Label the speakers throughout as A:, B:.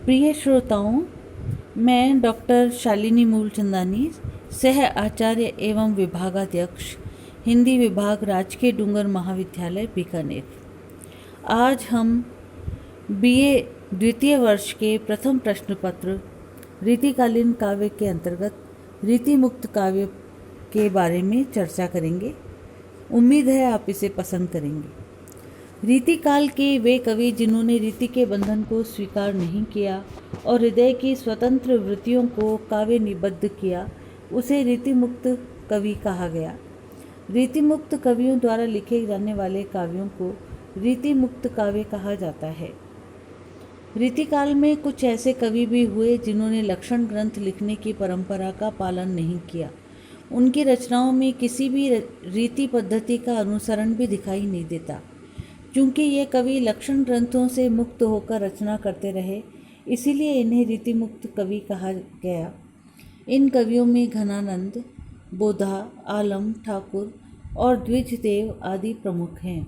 A: प्रिय श्रोताओं, मैं डॉक्टर शालिनी मूलचंदानी, सह आचार्य एवं विभागाध्यक्ष, हिंदी विभाग, राजकीय डूंगर महाविद्यालय बीकानेर। आज हम बीए द्वितीय वर्ष के प्रथम प्रश्न पत्र रीतिकालीन काव्य के अंतर्गत रीतिमुक्त काव्य के बारे में चर्चा करेंगे। उम्मीद है आप इसे पसंद करेंगे। रीतिकाल के वे कवि जिन्होंने रीति के बंधन को स्वीकार नहीं किया और हृदय की स्वतंत्र वृत्तियों को काव्य निबद्ध किया, उसे रीतिमुक्त कवि कहा गया। रीतिमुक्त कवियों द्वारा लिखे जाने वाले काव्यों को रीतिमुक्त काव्य कहा जाता है। रीतिकाल में कुछ ऐसे कवि भी हुए जिन्होंने लक्षण ग्रंथ लिखने की परंपरा का पालन नहीं किया। उनकी रचनाओं में किसी भी रीति पद्धति का अनुसरण भी दिखाई नहीं देता। चूँकि ये कवि लक्षण ग्रंथों से मुक्त होकर रचना करते रहे, इसीलिए इन्हें रीतिमुक्त कवि कहा गया। इन कवियों में घनानंद, बोधा, आलम, ठाकुर और द्विजदेव आदि प्रमुख हैं।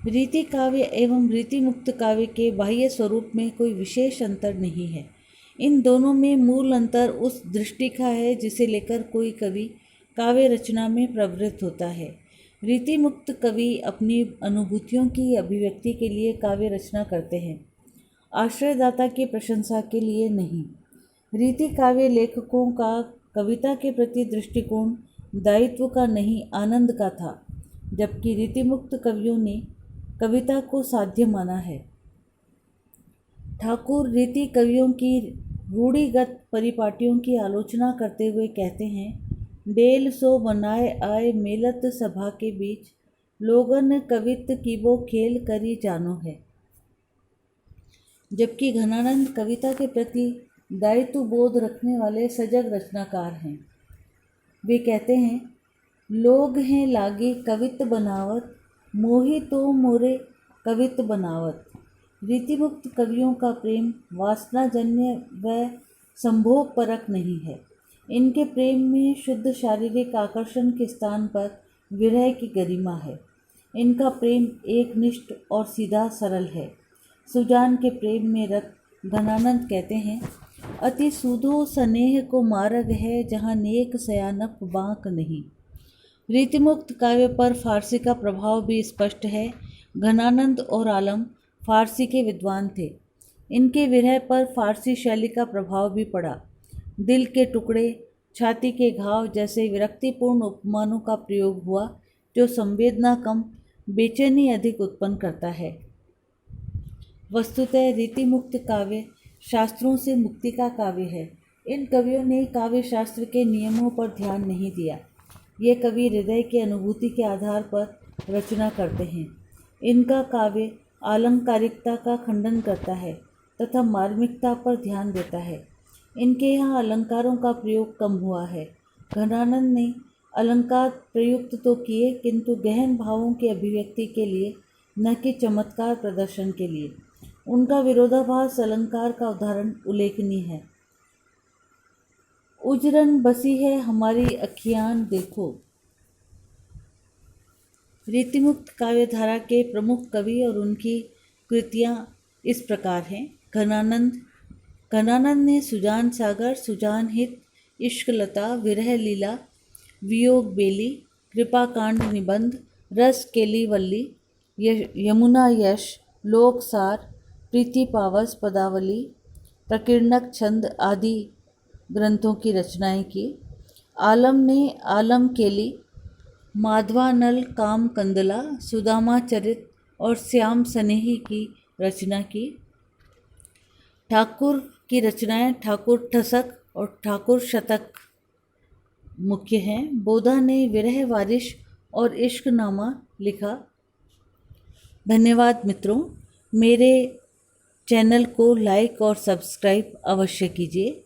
A: रीति काव्य एवं रीतिमुक्त काव्य के बाह्य स्वरूप में कोई विशेष अंतर नहीं है। इन दोनों में मूल अंतर उस दृष्टि का है जिसे लेकर कोई कवि काव्य रचना में प्रवृत्त होता है। रीतिमुक्त कवि अपनी अनुभूतियों की अभिव्यक्ति के लिए काव्य रचना करते हैं, आश्रयदाता की प्रशंसा के लिए नहीं। रीति काव्य लेखकों का कविता के प्रति दृष्टिकोण दायित्व का नहीं, आनंद का था, जबकि रीतिमुक्त कवियों ने कविता को साध्य माना है। ठाकुर रीति कवियों की रूढ़िगत परिपाटियों की आलोचना करते हुए कहते हैं, डेल सो बनाए आए मेलत सभा के बीच, लोगन कवित की वो खेल करी जानो है। जबकि घनानंद कविता के प्रति दायित्व बोध रखने वाले सजग रचनाकार हैं। वे कहते हैं, लोग हैं लागे कवित बनावत, मोहि तो मोरे कवित बनावत। रीतिमुक्त कवियों का प्रेम वासनाजन्य व संभोग परक नहीं है। इनके प्रेम में शुद्ध शारीरिक आकर्षण के स्थान पर विरह की गरिमा है। इनका प्रेम एकनिष्ठ और सीधा सरल है। सुजान के प्रेम में रत घनानंद कहते हैं, अति सूदो स्नेह को मार्ग है, जहाँ नेक सयानप बांक नहीं। रीतिमुक्त काव्य पर फारसी का प्रभाव भी स्पष्ट है। घनानंद और आलम फारसी के विद्वान थे। इनके विरह पर फारसी शैली का प्रभाव भी पड़ा। दिल के टुकड़े, छाती के घाव जैसे विरक्तिपूर्ण उपमानों का प्रयोग हुआ, जो संवेदना कम, बेचैनी अधिक उत्पन्न करता है। वस्तुतः रीतिमुक्त काव्य शास्त्रों से मुक्ति का काव्य है। इन कवियों ने काव्य शास्त्र के नियमों पर ध्यान नहीं दिया। ये कवि हृदय की अनुभूति के आधार पर रचना करते हैं। इनका काव्य आलंकारिकता का खंडन करता है तथा मार्मिकता पर ध्यान देता है। इनके यहाँ अलंकारों का प्रयोग कम हुआ है। घनानंद ने अलंकार प्रयुक्त तो किए, किंतु गहन भावों की अभिव्यक्ति के लिए, न कि चमत्कार प्रदर्शन के लिए। उनका विरोधाभास अलंकार का उदाहरण उल्लेखनीय है। उजरन बसी है हमारी अखियान देखो। रीतिमुक्त काव्यधारा के प्रमुख कवि और उनकी कृतियाँ इस प्रकार हैं। घनानंद ने सुजान सागर, सुजान हित, इश्कलता, विरह लीला, वियोग बेली, कृपाकांड निबंध, रस केलीवल्ली, यमुना यश, लोकसार, प्रीति पावस, पदावली, प्रकीर्णक छंद आदि ग्रंथों की रचनाएं की। आलम ने आलम केली, माधवानल, काम कंदला, सुदामा चरित और श्याम सनेही की रचना की। ठाकुर की रचनाएं ठाकुर ठसक और ठाकुर शतक मुख्य हैं। बोधा ने विरह वारिश और इश्कनामा लिखा। धन्यवाद मित्रों, मेरे चैनल को लाइक और सब्सक्राइब अवश्य कीजिए।